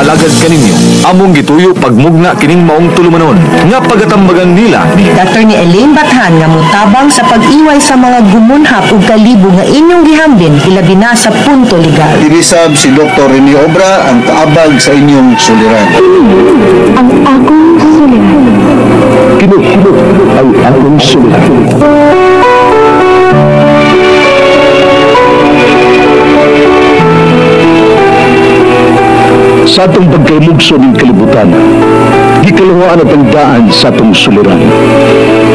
alagad kaninyo. Among gituyo pagmugna kining maong tulumanon nga pagatambagan nila ni Dr. ni Elaine Bathan nga mutabang sa pag-iway sa mga gumunhap ug kalibo nga inyong gihambin hilabi na sa punto legal. Dinisab si Dr. Rene Obra ang kaabag sa inyong suliran. Ang akong suliran. Kini ang akong suliran. Sa atong pagkaymugso ng kalibutan, gikaluhaan at ang daan sa atong suliran.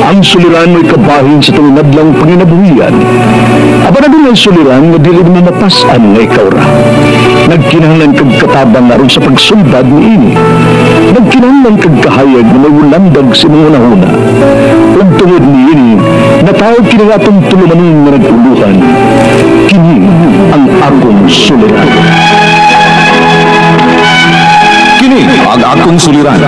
Ang suliran mo'y kabahin sa itong nadlang panginabuhian. Aba na din ang suliran na dili na napasan nga ikaw ra. Nagkinahanglan kag katabang aron sa pagsumbad ni ini. Nagkinahanglan kag kahayag na may ulandag sa mga unahuna. Ug tungod ni ini, natawag kini nga atong tulumanon nga naguluhan. Kini ang akong suliran. Kini ang akong suliran.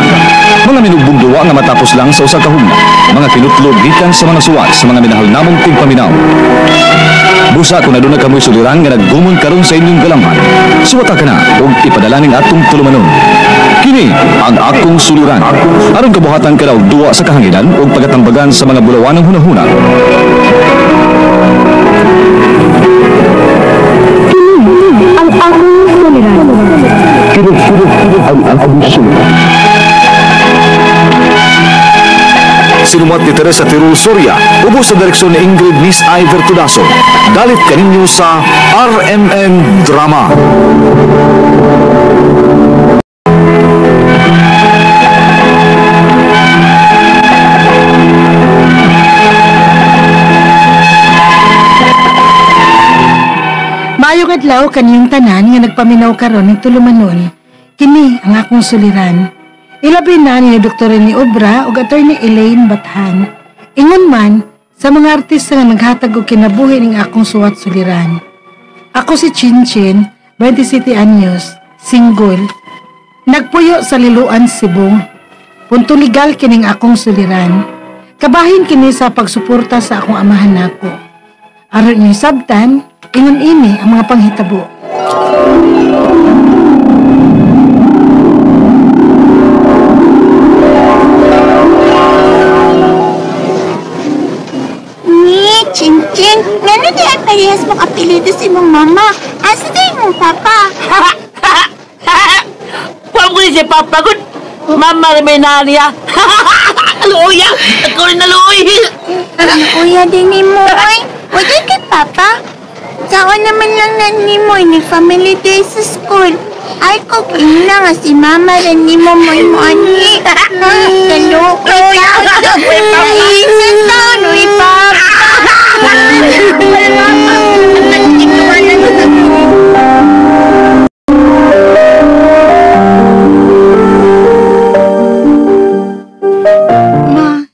Mga minugbugduwa nga matapos lang sa usa ka hugna. Mga kinutlog gikan sa mga suwat sa mga minahal namong tigpaminaw. Busa kung aduna kamoy suliran nga naggumon karon sa inyong galamhan. Suwata ka na ug ipadala ning atong tulumanon. Kini ang akong suliran. Aron kabuhatan ka daw duwa sa kahanginan ug pagatambagan sa mga bulawanong hunahuna. Ang akong suliran. Kini ang akong suliran. Sinumat ni Teresa Tirul Soria, ubos sa direksyon ni Ingrid Miss Iver Tudaso. Dalit kaninyo sa RMN Drama. Maayong adlaw kaniyong tanan nga nagpaminaw karon ng tulumanon. Kini ang akong suliran. Ilabi na ni Dr. Rene Obra ug Attorney Elaine Bathan. Ingon man sa mga artista nga naghatag og kinabuhi ning akong suwat suliran. Ako si Chinchin, 27 anyos, single. Nagpuyo sa Liloan, Cebu. Punto legal kining akong suliran. Kabahin kini sa pagsuporta sa akong amahan nako. Aron niyo sabtan, ingon ini ang mga panghitabo. Chinchin, ngano di ay parehas mong apelido sa imong mama? Asa di imong papa? Paguli si papa ko, mama rin may naniya. Luya! Ako rin na luya! Luya din ni mo, ay. Wala kay papa. Saan naman lang na ni mo ni family day sa school. Ay, kung ina nga si mama rin ni mo mo yung ani. Kaluoy ka. Iisan taon, uy, papa. Ma,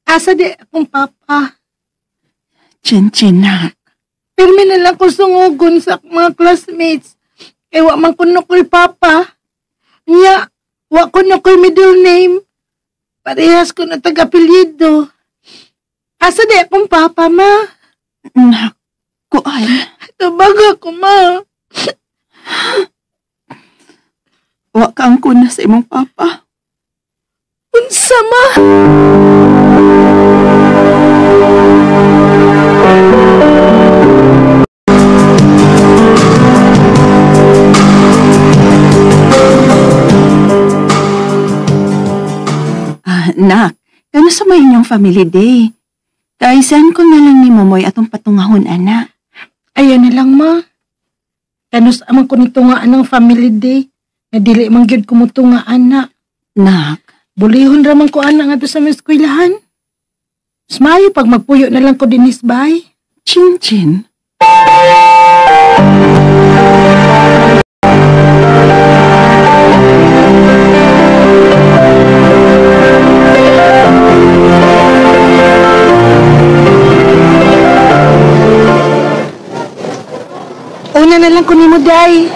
asa di akong papa? Chinchin na. Pirmi na lang ko sungugon sa mga classmates. Kaya wa man kuno ko'y papa. Nya, wa kuno ko'y middle name. Parehas ko na tag-apelyido. Asa di akong papa, ma? Naku ay. Tabaga ko, ma. Wa kang kuna sa imong papa. Unsa, ma? Nak, kano sa may inyong family day? Kaisan ko na lang ni Momoy atong patungahon, anak. Ayan na lang, ma. Kanus amang kunitungaan ng family day. Na dili man gyud kumutungaan na. Nak. Bulihon raman ko anak nga to sa mga eskwelahan. Smayo pag magpuyo na lang ko din isbay. Chinchin. Una na lang ko ni mo, Day.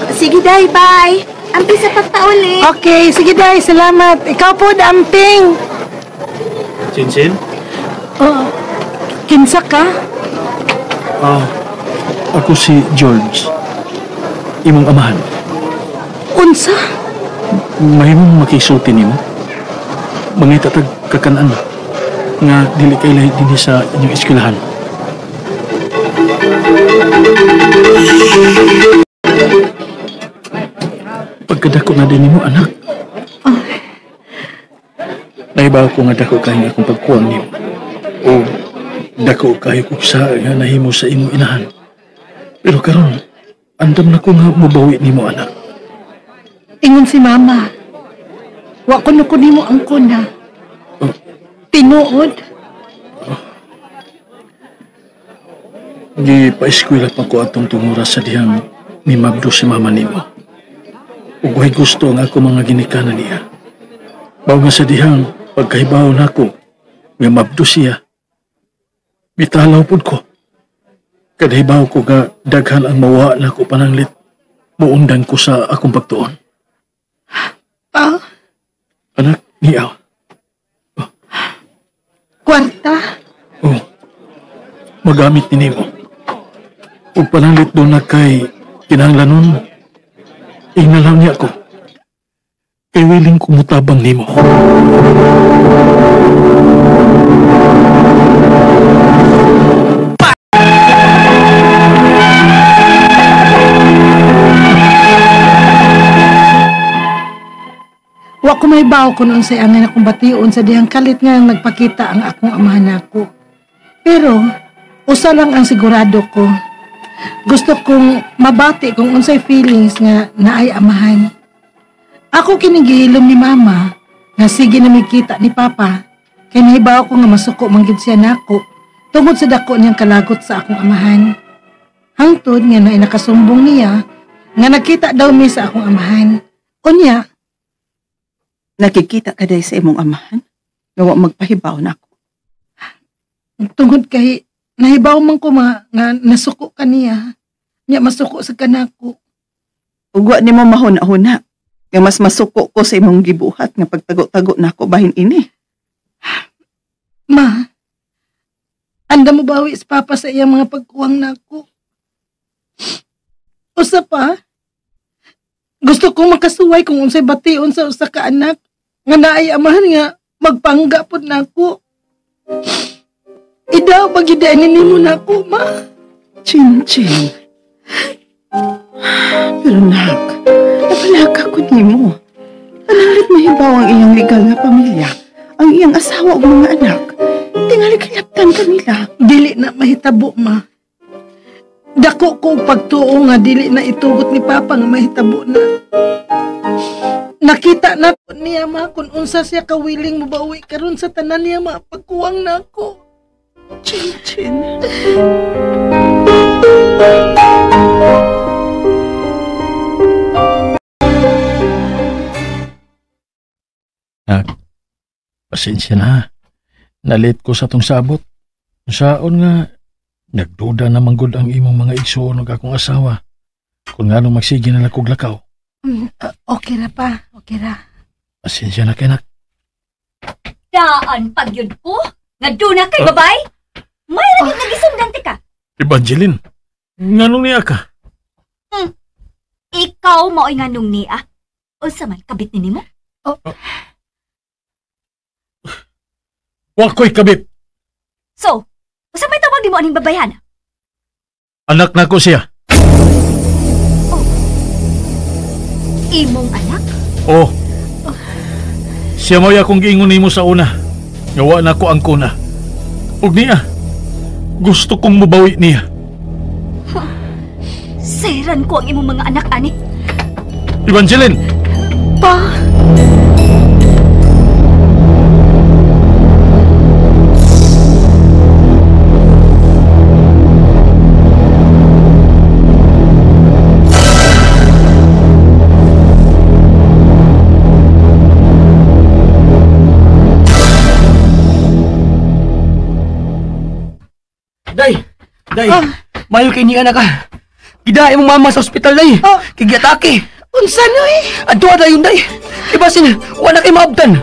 Sige, Day, bye. Amping sa pagtauli. Okay, sige, Day. Salamat. Ikaw po, Damping. Chinchin? Kinsa ka? Ako si George. Imong amahan. Unsa? Mahimong makisulti nimo. Mangita tag kakanaan nga dili kay lahi dinhi sa inyong eskwelahan. Pagkadako na din nimo anak. Naibaw ko nga dako kayo nga akong pagkuwang nimo. O dako kayo ko sa nga nahimo sa imong inahan. Pero karon, andam na ko nga mubawi nimo anak. Ingon si Mama. Wa ko nimo ang kuna. Tinuod. Di pa-eskwela pa ko atong tungura sa dihang ni Mabdo si Mama nimo. Ug way gusto nga ako mga ginikanan niya. Baw nga sa dihang pagkahibaw na ako nga Mabdo siya. Bitalaw pud ko. Kadahibaw ko nga daghan ang mawa na ko pananglit. Muundan ko sa akong pagtuon. Pa? Anak, niyaw. Kwarta? Oh, magamit ni Nemo. Ug pananglit doon na kay kinahanglanon, ingnalang niya ko. Kay willing kumutabang nimo. Wa ko may baw kung unsay angin akong bation sa dihang kalit nga nagpakita ang akong amahan ako. Pero, usa lang ang sigurado ko. Gusto kong mabati kung unsay feelings nga naay amahan. Ako kinigihilom ni Mama nga sige na mikita ni Papa kay nahibaw ko nga masuko manggid siya nako tungod sa dako niyang kalagot sa akong amahan. Hangtod nga na nakasumbong niya nga nakita daw mi sa akong amahan. Unya, Nakikita ka day sa imong amahan? Nga magpahibaw na ako. tungod kay nahibaw man ko nga nasuko kaniya. Nya masuko sa kanako. Ugwa ni mo mahuna-huna. Nga mas masuko ko sa imong gibuhat nga pagtago-tago na ako bahin ini. Ma, anda mo bawi sa Papa sa iyang mga pagkuwang nako. Usa pa, gusto kong makasuway kung unsay bation sa usa ka anak nga naay amahan nga magpangga pod nako. Idaw pagidanin nimo nako, Ma. Chin-chin. Pero nak, napalaka ko nimo. Pananglit mahibaw ang iyang legal na pamilya, ang iyang asawa o mga anak. Tingali kalaptan kanila. Dili na mahitabo, Ma. Dako ko pagtuo nga dili na itugot ni Papa nga mahitabo na. Nakita na ko niya, Ma, kung unsa siya kawiling mabawi karon sa tanan niya, Ma, pagkuwang nako. Chin-chin. Pasensya na. Nalit ko sa tong sabot. Saon nga, nagduda na manggod ang imong mga igsuon ug akong asawa. Kung nga nung magsige na lakog lakaw. Okay ra pa, okay ra. Pasensya na kay nak. Daan pagyud ko? Nga doon na kay babay? May lagi nagisundante ka. Evangeline, nga nung niya ka? Ikaw mao'y nga nung niya. O sa man, kabit ni mo? Wako'y kabit. So, usa may tawag di mo aning babayan? Anak na ko siya. Imong anak? Oh. Siya mo'y akong giingon nimo sa una. Ngawa na ko ang kuna. Ug niya, gusto kong mubawi niya. Sayran ko ang imong mga anak, ani. Evangeline! Pa! Day, mayo kay niya na ka. Gidae mong mama sa ospital, day. Kigyatake. Unsa no eh? Adwa na yun, day. Ibasin, wala kay maabdan.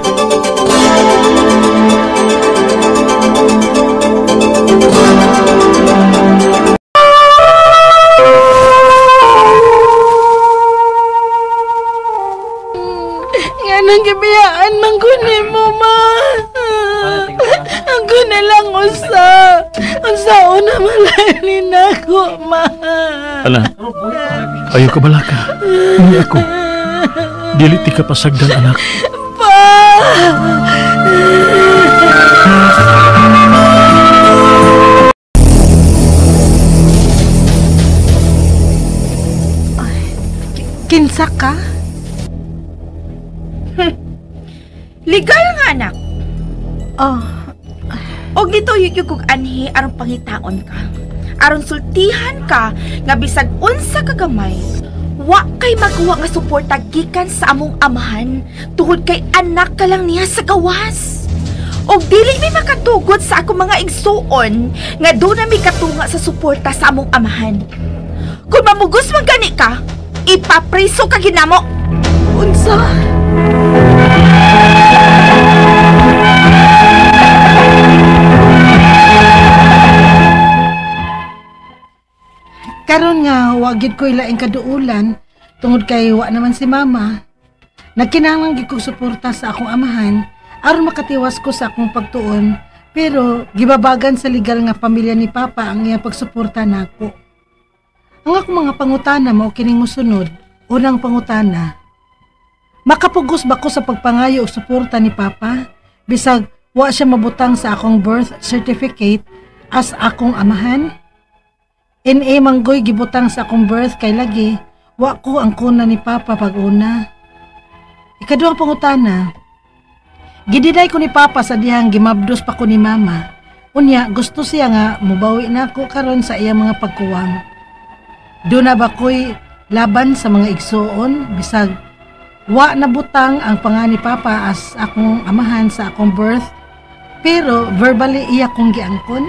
Hayaan man kunin mo, ma. Ako na lang usa. Usa na malalin ako, ma. Anak, ayaw ka balaka. Hindi ako. Dili ti ka pasagdan, anak. Pa! Kinsa ka? Legal nga, anak. Oh, Og dito yung kung anhi aron pangitaon ka. Aron sultihan ka nga bisag unsa ka gamay. Wa kay makuha nga suporta gikan sa among amahan tungod kay anak ka lang niya sa gawas. Og dili mi makatugot sa akong mga igsuon nga doon na mi katunga sa suporta sa among amahan. Kung mamugos man gani ka, ipapriso ka ginamo. unsa? Karon nga, wagid ko ilaing kaduulan, tungod kay wa naman si mama. Nagkinahanglan gid kog suporta sa akong amahan, aron makatiwas ko sa akong pagtuon, pero gibabagan sa legal nga pamilya ni Papa ang iyang pagsuporta nako. Ang akong mga pangutana mao kining mosunod. Unang pangutana, makapugos ba ko sa pagpangayo o suporta ni Papa, bisag wa siya mabutang sa akong birth certificate as akong amahan? NA manggoy gibutang sa akong birth kay lagi, wa ko ang kuna ni Papa pag-una. Ikaduhang pangutana, gididay ko ni Papa sa dihang gimabdos pa ko ni Mama. Unya, gusto siya nga mubawi na ako karon sa iyang mga pagkuwang. Doon na ba ko'y laban sa mga igsuon, bisag wa nabutang ang panga ni Papa as akong amahan sa akong birth, pero verbally iya kong giangkon?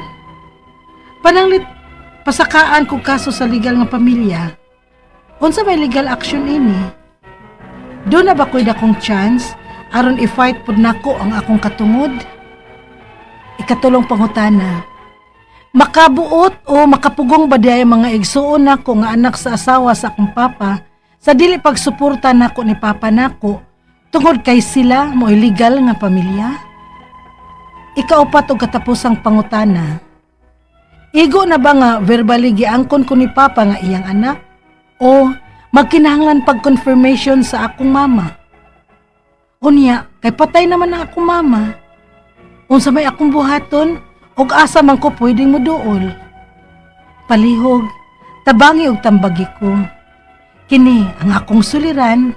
Pananglit pasakaan ko kaso sa legal nga pamilya. Unsa may legal action ini? Doon na ba ko'y dakong chance aron i-fight pud nako ang akong katungod? Ikatulong pangutana, makabuot o makapugong ba diay mga igsuon nako nga anak sa asawa sa akong Papa sa dili pagsuporta nako ni Papa nako tungod kay sila mo illegal nga pamilya? Ikaupat og katapusang pangutana, igo na ba nga verbally giangkon ko ni Papa nga iyang anak? O magkinahanglan pag-confirmation sa akong mama? Unya, kay patay naman ang akong mama. Unsa may akong buhaton, og asa man ko pwedeng moduol? Palihog, tabangi og tambagi ko. Kini ang akong suliran,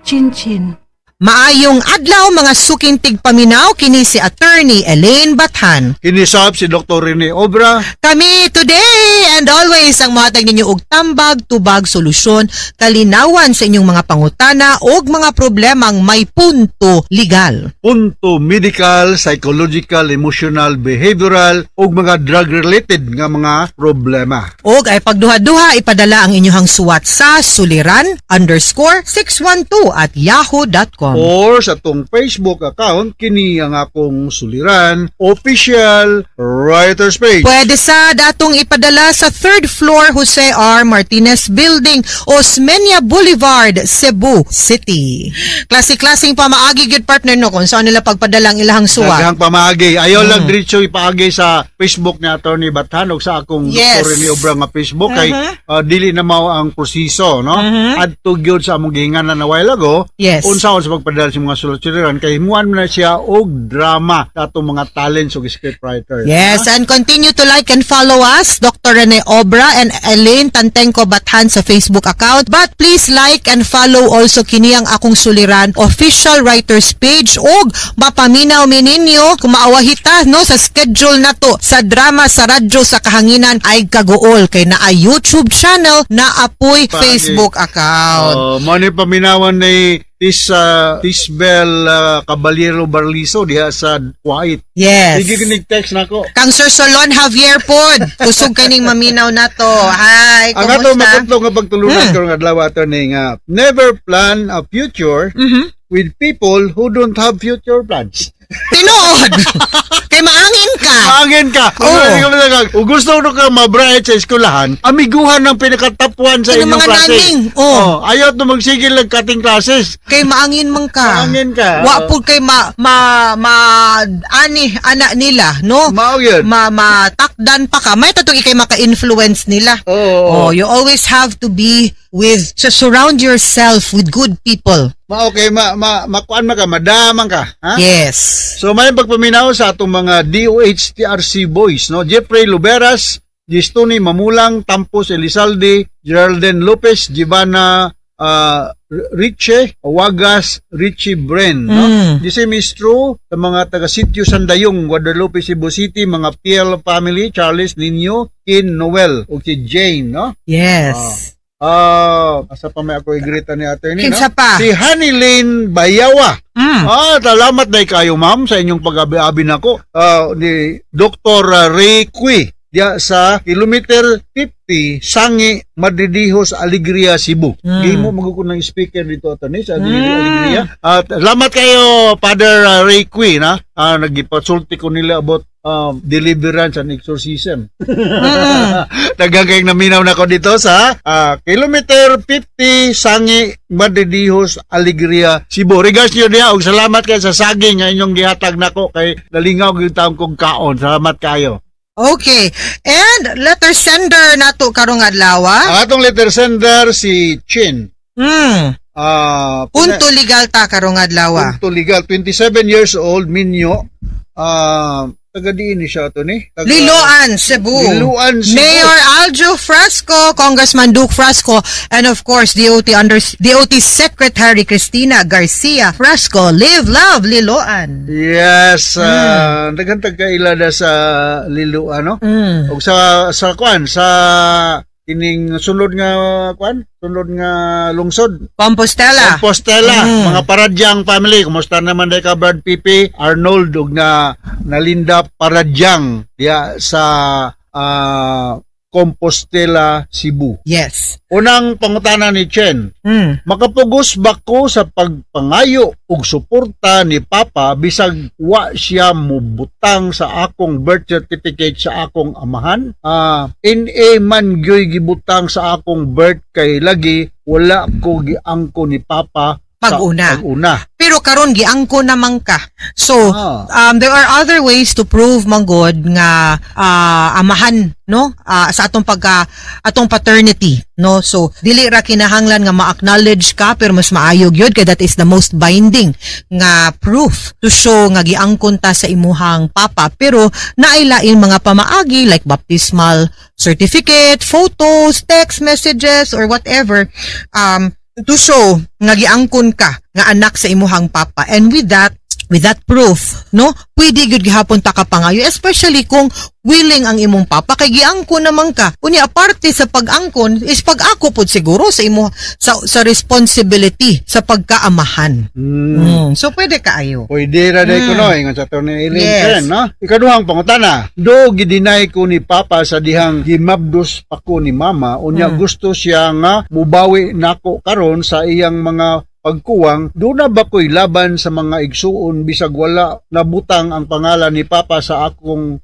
Chinchin. Maayong adlaw mga suking tigpaminaw, kini si Attorney Elaine Bathan. Kinisab si Dr. Rene Obra. Kami today and always ang matag ninyo og tambag, tubag, solusyon, kalinawan sa inyong mga pangutana og mga problemang may punto legal. Punto medical, psychological, emotional, behavioral ug mga drug-related nga mga problema. Og ay pagduha-duha ipadala ang inyong suwat sa suliran_612@yahoo.com. Or sa tong Facebook account, kini ang akong suliran, official writer's page. Pwede sa datong ipadala sa 3rd floor Jose R. Martinez Building, Osmeña Boulevard, Cebu City. Klase-klaseng pamaagi gyud partner no kung saan nila pagpadalang ilahang suwat. Daghang pamaagi. Ayaw lang diretso ipaagi sa Facebook ni Attorney Bathan o sa akong Yes. Dr. Rene Obra nga Facebook kay dili na mao ang proseso, no? Adto gyud sa among gihinganan na while ago. Yes. Unsaon sa pagpadala sa mga sulat-suriran kay himuan man na siya og drama sa atong mga talents og scriptwriter. Yes, and continue to like and follow us, Dr. Rene Obra and Elaine Tantengco Bathan sa Facebook account. But please like and follow also kini ang akong suliran official writers page og mapaminaw mi ninyo kung maawahita no sa schedule nato sa drama sa radyo sa kahanginan ay kaguol kay naa YouTube channel na apoy Facebook account. Mao ni paminawan ni Tisbel Caballero Barliso diha sa Kuwait. Yes. Sige kinig-text nako. Kang Sir Solon Javier pod, kusog kaning maminaw nato. Hi, Ang ato kumusta? makutlo nga pagtulunan karong adlaw ato ni nga never plan a future with people who don't have future plans. Tinuod. Kay maangin ka. Maangin ka. Oo. Kung gusto mo ka mabright sa eskwelahan, amiguhan ng pinakatapuan sa Sino inyong mga klase. naning? Oo. Ayaw na magsigil ng cutting classes. Kay maangin man ka. Maangin ka. Wa po kay ani anak nila, no? Mao yun. Matakdan pa ka. May tatong ikay maka-influence nila. Oo. You always have to be to surround yourself with good people. Okay, makuan ka, madaman ka, ha? Yes. So may pagpaminaw sa atong mga DOH-TRC boys, no? Jeffrey Luberas, Gistoni Mamulang, Tampos Elizalde, Geraldine Lopez, Giovanna Riche, Wagas, Richie Bren, no? The same is true sa mga taga-sityo Sandayong, Guadalupe, Cebu City, mga PL family, Charles Nino, Kin Noel, o si Jane, no? Yes. Asa pa may ako igrita ni attorney, Kinsa no? pa? Si Hanilyn Bayawa. Salamat na kayo, ma'am, sa inyong pag-abi nako. Ni Dr. Ray Cui diya sa kilometer 50 Sangi Madridijos Alegria Cebu. Di mo magukon ng speaker dito attorney sa Alegria. At salamat kayo Father Ray Cui, na nagipasulti ko nila about deliverance and exorcism. Nagagayang naminaw na ko dito sa kilometer 50 Sangi Madridijos Alegria Cebu. Regards nyo niya og salamat kayo sa saging nga inyong gihatag nako kay nalingaw gyud taong kong kaon. Salamat kayo. Okay. And letter sender nato karong adlaw. Ang atong letter sender si Chin. Punto legal ta karong adlaw. Punto legal, 27 years old, Minyo. Taga-diin ni siya ito ni? Liloan, Cebu. Liloan, Cebu. Mayor Aljo Frasco, Congressman Duke Frasco, and of course, DOT Secretary Cristina Garcia Frasco. Live, love, Liloan. Yes. Nagantag ka ilada sa Liloan, no? O sa kwan, sa kining sunod nga kwan, sunod nga lungsod. Compostela. Mga Paradyang family. Kumusta naman day ka Brad Pipi, Arnold ug Nalinda Paradyang diya sa Compostela, Cebu. Yes. Unang pangutana ni Chen, makapugos ba ko sa pagpangayo ug suporta ni Papa bisag wa siya mubutang sa akong birth certificate sa akong amahan? NA man gyoy gibutang sa akong birth kay lagi wala ko giangko ni Papa pag-una. Pero karon giangko naman ka. So, there are other ways to prove manggod nga amahan, no? Sa atong atong paternity, no? So, dili ra kinahanglan nga ma-acknowledge ka pero mas maayog yun kay that is the most binding nga proof to show nga giangkon ta sa imuhang papa. Pero naailain mga pamaagi like baptismal certificate, photos, text messages or whatever to show nga giangkon ka nga anak sa imuhang papa. And with that proof, no, pwede gyud gihapon ta kapangayo, especially kung willing ang imong papa kay giangkon naman ka. Unya aparte sa pag-angkon is pag-ako pod siguro sa imo sa responsibility sa pagkaamahan. So pwede kaayo. Pwede ra day ko no nga sa to ni Eileen, no? Ikaduhang pangutana, do gidinay ko ni Papa sa dihang gimabdos pa ko ni Mama, unya gusto siya nga mubawi nako karon sa iyang mga pagkuwang, doon na ba ko'y laban sa mga igsuon bisag wala nabutang ang pangalan ni Papa sa akong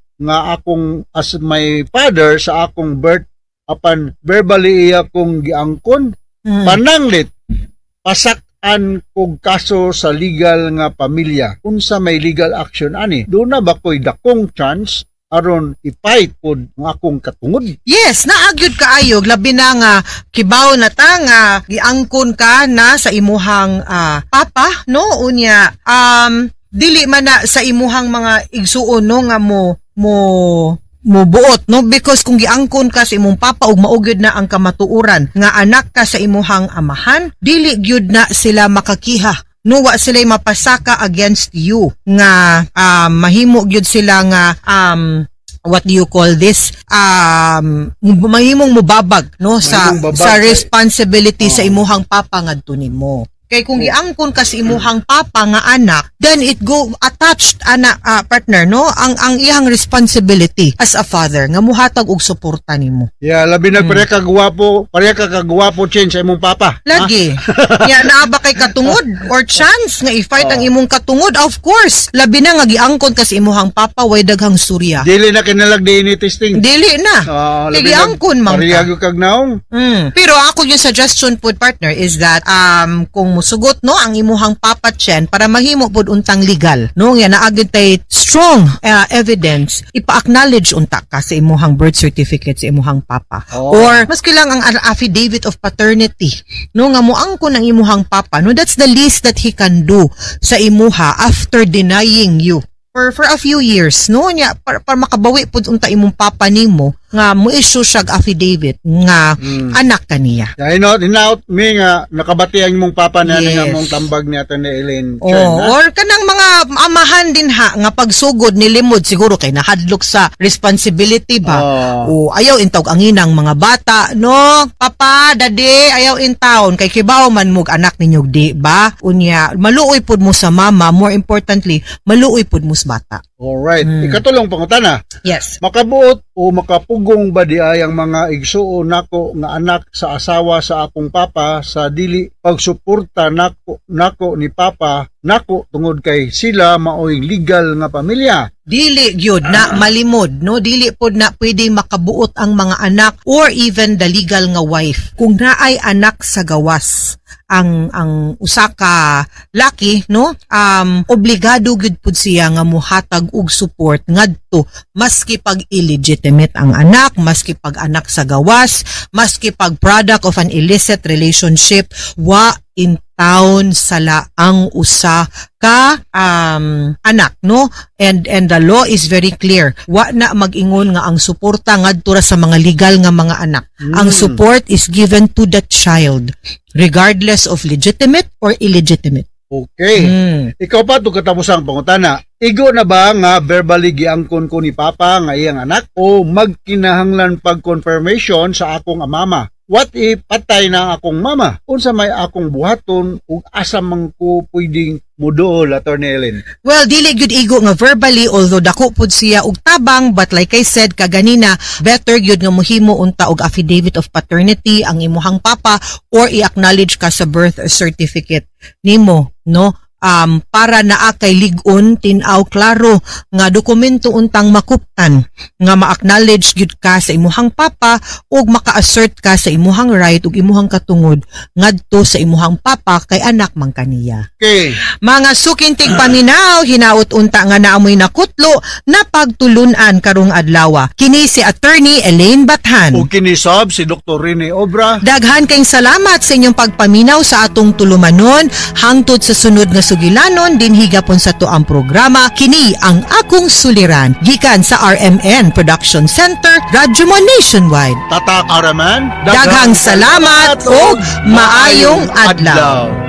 as my father sa akong birth apan verbally iya kong giangkon? Pananglit, pasak-an kog kaso sa legal nga pamilya. Unsa may legal action ani? Doon na ba ko'y dakong chance aron i-fight pod ang akong katungod? Yes, naagyod kaayog labi na nga kibaw na ta nga giangkon ka na sa imuhang papa, no? Unya dili man na sa imuhang mga igsuon, no, nga mo buot, no, because kung giangkon ka sa imong papa ug maugyod na ang kamatuoran nga anak ka sa imuhang amahan, dili gyud na sila makakiha, no, wa sila mapasaka against you nga mahimo gyud sila nga what do you call this, mahimong mubabag, no, sa responsibility sa imuhang papa ngadto nimo. Kay kung giangkon ka sa imuhang papa nga anak, then it go attached anak partner no ang iyang responsibility as a father nga muhatag og suporta nimo. Yeah, labi na pareha ka kagwapo change sa imong papa. Lagi. Ya naa ba kay katungod or chance nga i-fight ang imong katungod? Of course. Labi na nga giangkon ka sa imuhang papa way daghang surya. Dili na kinalag DNA testing. Dili na. Kay giangkon man ka. Parehag kag naong. Pero ako yung suggestion po partner is that kung musugot no ang imuhang papa chen para mahimo pud untang legal no nga naagid tay strong evidence ipa-acknowledge unta ka sa imuhang birth certificate sa imuhang papa or maski lang ang affidavit of paternity no nga moangkon ang imuhang papa no that's the least that he can do sa imuha after denying you for a few years no nya para makabawi pud unta imong papa nimo nga mo-issue siya affidavit nga anak kaniya. Yeah, hinaut mi nga nakabati ang imong papa na nga mong tambag ni Atty. Elaine. Or kanang mga amahan din nga pagsugod ni limod siguro kay nahadlok sa responsibility ba. O ayaw intawg ang inang mga bata no papa daddy ayaw in town kay kibaw man mug anak ninyo di ba unya maluoy pud mo sa mama, more importantly maluoy pud mo sa bata. Alright. Ikatulong pangutana. Yes. Makabuot o makapugong ba di ay ang mga igsuo nako nga anak sa asawa sa akong papa sa dili pagsuporta nako ni papa nako tungod kay sila maoy legal nga pamilya. Dili gyud na malimod no dili pod na pwede makabuot ang mga anak or even the legal nga wife kung naay anak sa gawas ang usa ka laki no obligado gyud pud siya nga mohatag og support ngadto maski pag illegitimate ang anak, maski pag anak sa gawas, maski pag product of an illicit relationship, wa in town sala ang usa ka anak no and the law is very clear wa na mag-ingon nga ang suporta ngadto ra sa mga legal nga mga anak. Ang support is given to the child regardless of legitimate or illegitimate. Okay. Ikaw pa to katapos ang pangutana. Igo na ba nga verbally giangkon ko ni papa nga iyang anak o magkinahanglan pag-confirmation sa akong mama? What if patay na akong mama? Unsa may akong buhaton ug asa man ko pwedeng muduol, Atty. Elaine? Well, dili gyud igo nga verbally although dako pud siya og tabang but like I said kaganina better gyud nga mohimo unta og affidavit of paternity ang imuhang papa or i-acknowledge ka sa birth certificate nimo no para naa kay lig-on tin-aw klaro nga dokumento untang makuptan nga ma-acknowledge gyud ka sa imuhang papa ug maka-assert ka sa imuhang right ug imuhang katungod ngadto sa imuhang papa kay anak man kaniya. Okay. Mga sukintig paminaw hinaut unta nga naamoy nakutlo na pagtulunan karong adlaw. Kini si Attorney Elaine Bathan. Ug kini sab si Dr. Rene Obra. Daghan kayong salamat sa inyong pagpaminaw sa atong tulumanon hangtod sa sunod nga sugilanon din higapon sa tuang programa kini ang akong suliran gikan sa RMN Production Center Radyo Mo Nationwide. Tatak RMN. Daghang salamat ug maayong adlaw.